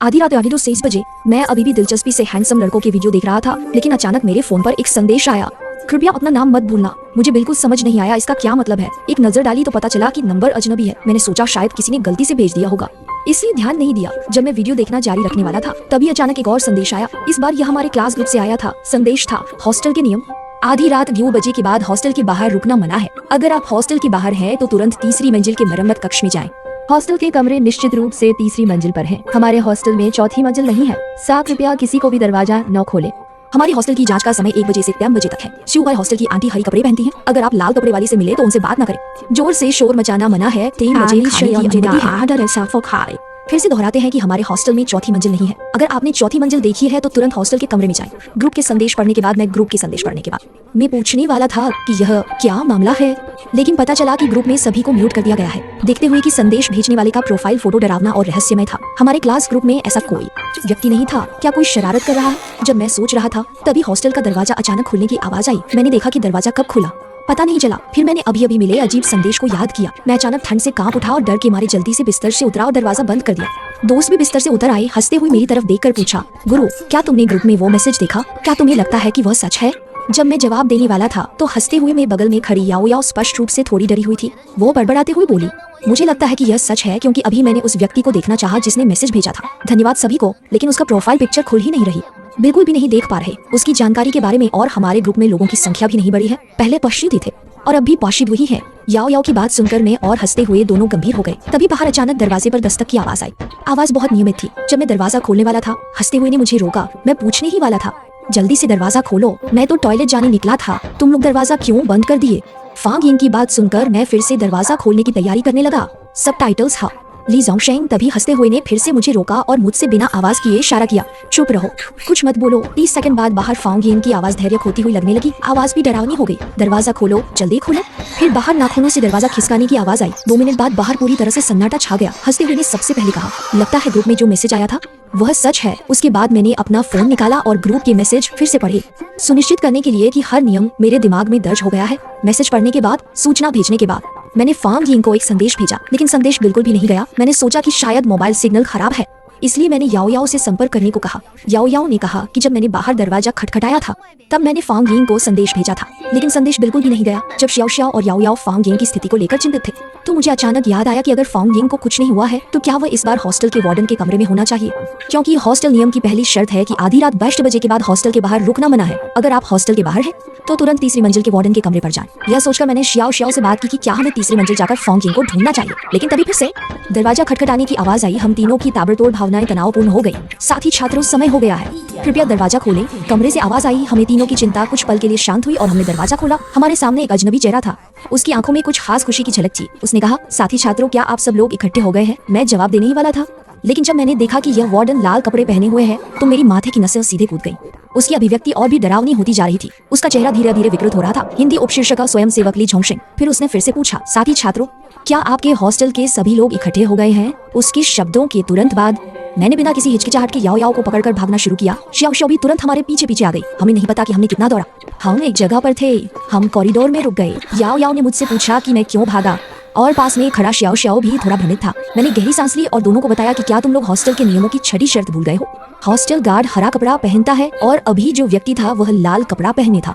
आधी रात 23 बजे मैं अभी भी दिलचस्पी से हैंडसम लड़कों के वीडियो देख रहा था, लेकिन अचानक मेरे फोन पर एक संदेश आया। कृपया अपना नाम मत भूलना। मुझे बिल्कुल समझ नहीं आया इसका क्या मतलब है। एक नजर डाली तो पता चला कि नंबर अजनबी है। मैंने सोचा शायद किसी ने गलती से भेज दिया होगा, इसलिए ध्यान नहीं दिया। जब मैं वीडियो देखना जारी रखने वाला था तभी अचानक एक और संदेश आया। इस बार यह हमारे क्लास ग्रुप से आया था। संदेश था, हॉस्टल के नियम, आधी रात 2 बजे के बाद हॉस्टल के बाहर रुकना मना है। अगर आप हॉस्टल के बाहर हैं तो तुरंत तीसरी मंजिल के मरम्मत कक्ष में जाएं। हॉस्टल के कमरे निश्चित रूप से तीसरी मंजिल पर हैं। हमारे हॉस्टल में चौथी मंजिल नहीं है। साथ कृपया किसी को भी दरवाजा न खोले। हमारी हॉस्टल की जांच का समय 1 बजे से 3 बजे तक है। शिव हॉस्टल की आंटी हरी कपड़े पहनती हैं। अगर आप लाल कपड़े वाली से मिले तो उनसे बात न करें। जोर से शोर मचाना मना है। 3 बजे की अनुमति है। फिर से दोहराते हैं कि हमारे हॉस्टल में चौथी मंजिल नहीं है। अगर आपने चौथी मंजिल देखी है तो तुरंत हॉस्टल के कमरे में जाएं। ग्रुप के संदेश पढ़ने के बाद मैं पूछने वाला था कि यह क्या मामला है, लेकिन पता चला कि ग्रुप में सभी को म्यूट कर दिया गया है। देखते हुए कि संदेश भेजने वाले का प्रोफाइल फोटो डरावना और रहस्यमय था। हमारे क्लास ग्रुप में ऐसा कोई व्यक्ति नहीं था। क्या कोई शरारत कर रहा है? जब मैं सोच रहा था तभी हॉस्टल का दरवाजा अचानक खुलने की आवाज आई। मैंने देखा कि दरवाजा कब खुला पता नहीं चला। फिर मैंने अभी मिले अजीब संदेश को याद किया। मैं अचानक ठंड से कांप उठा और डर के मारे जल्दी से बिस्तर से उतरा और दरवाजा बंद कर दिया। दोस्त भी बिस्तर से उतर आए। हंसते हुए मेरी तरफ देखकर पूछा, गुरु क्या तुमने ग्रुप में वो मैसेज देखा? क्या तुम्हें लगता है कि वह सच है? जब मैं जवाब देने वाला था तो हंसते हुए मेरे बगल में खड़ी याओ स्पष्ट रूप से थोड़ी डरी हुई थी। वो बड़बड़ाते हुए बोली, मुझे लगता है कि यह सच है क्योंकि अभी मैंने उस व्यक्ति को देखना चाहा जिसने मैसेज भेजा था। धन्यवाद सभी को, लेकिन उसका प्रोफाइल पिक्चर खुल ही नहीं रही। बिल्कुल भी नहीं देख पा रहे उसकी जानकारी के बारे में। और हमारे ग्रुप में लोगों की संख्या भी नहीं बढ़ी है। पहले पश्चिम थे और अब भी पाशिद वही है। याओ की बात सुनकर मैं और हंसते हुए दोनों गंभीर हो गए। तभी बाहर अचानक दरवाजे पर दस्तक की आवाज आई। आवाज बहुत नियमित थी। जब मैं दरवाजा खोलने वाला था हंसते हुए ने मुझे रोका। मैं पूछने ही वाला था, जल्दी से दरवाजा खोलो, मैं तो टॉयलेट जाने निकला था। तुम लोग दरवाजा क्यों बंद कर दिए? फांग यिंग की बात सुनकर मैं फिर से दरवाजा खोलने की तैयारी करने लगा। सबटाइटल्स हा ली जोंगशेंग। तभी हंसते हुए ने फिर से मुझे रोका और मुझसे बिना आवाज किए इशारा किया, चुप रहो, कुछ मत बोलो। 30 सेकंड बाद बाहर फांग यिंग की आवाज धैर्य खोती हुई लगने लगी। आवाज भी डरावनी हो गई। दरवाजा खोलो, जल्दी खोलो। फिर बाहर नाखूनों से दरवाजा खिसकाने की आवाज आई। 2 मिनट बाद बाहर पूरी तरह से सन्नाटा छा गया। हंसते हुए ने सबसे पहले कहा, लगता है ग्रुप में जो मैसेज आया था वह सच है। उसके बाद मैंने अपना फोन निकाला और ग्रुप के मैसेज फिर से पढ़े, सुनिश्चित करने के लिए कि हर नियम मेरे दिमाग में दर्ज हो गया है। मैसेज पढ़ने के बाद, सूचना भेजने के बाद मैंने फांग यिंग को एक संदेश भेजा, लेकिन संदेश बिल्कुल भी नहीं गया। मैंने सोचा कि शायद मोबाइल सिग्नल खराब है, इसलिए मैंने याओ से संपर्क करने को कहा। याओ ने कहा कि जब मैंने बाहर दरवाजा खटखटाया था तब मैंने फांग यिंग को संदेश भेजा था, लेकिन संदेश बिल्कुल भी नहीं गया। जब xiao और याओ फांग यिंग की स्थिति को लेकर चिंतित थे तो मुझे अचानक याद आया कि अगर फांग यिंग को कुछ नहीं हुआ है तो क्या वह इस बार हॉस्टल के वार्डन के कमरे में होना चाहिए, क्योंकि हॉस्टल नियम की पहली शर्त है कि आधी रात 12 बजे के बाद हॉस्टल के बाहर रुकना मना है। अगर आप हॉस्टल के बाहर हैं तो तुरंत तीसरी मंजिल के वार्डन के कमरे पर जाएं। यह सोचकर मैंने xiao से बात की कि क्या हमें तीसरी मंजिल जाकर फांग यिंग को ढूंढना चाहिए, लेकिन तभी फिर से दरवाजा खटखटाने की आवाज आई। हम तीनों की ताबड़तोड़ भावनाएं तनावपूर्ण हो गई। साथी छात्रों, समय हो गया है, कृपया दरवाजा खोलें। कमरे से आवाज आई। हमें तीनों की चिंता कुछ पल के लिए शांत हुई और हमने दरवाजा खोला। हमारे सामने एक अजनबी चेहरा था। उसकी आंखों में कुछ खास खुशी की झलक थी। उसने कहा, साथी छात्रों क्या आप सब लोग इकट्ठे हो गए हैं? मैं जवाब देने ही वाला था, लेकिन जब मैंने देखा कि यह वार्डन लाल कपड़े पहने हुए है तो मेरी माथे की नसें सीधे कूद गई। उसकी अभिव्यक्ति और भी डरावनी होती जा रही थी। उसका चेहरा धीरे धीरे विकृत हो रहा था। हिंदी उपशीर्षक स्वयं सेवक ली जोंगशेंग। फिर उसने फिर से पूछा, साथी छात्रों क्या आपके हॉस्टल के सभी लोग इकट्ठे हो गए हैं? उसके शब्दों के तुरंत बाद मैंने बिना किसी हिचकिचाहट के याओ को पकड़कर भागना शुरू किया। xiao भी तुरंत हमारे पीछे पीछे आ गई। हमें नहीं पता कि हमने कितना दौड़ा। हम एक जगह पर थे। हम कॉरिडोर में रुक गए। याओ ने मुझसे पूछा कि मैं क्यों भागा और पास में खड़ा xiao भी थोड़ा भ्रमित था। मैंने गहरी सांस ली और दोनों को बताया कि क्या तुम लोग हॉस्टल के नियमों की छठी शर्त भूल गए हो? हॉस्टल गार्ड हरा कपड़ा पहनता है और अभी जो व्यक्ति था वह लाल कपड़ा पहने था।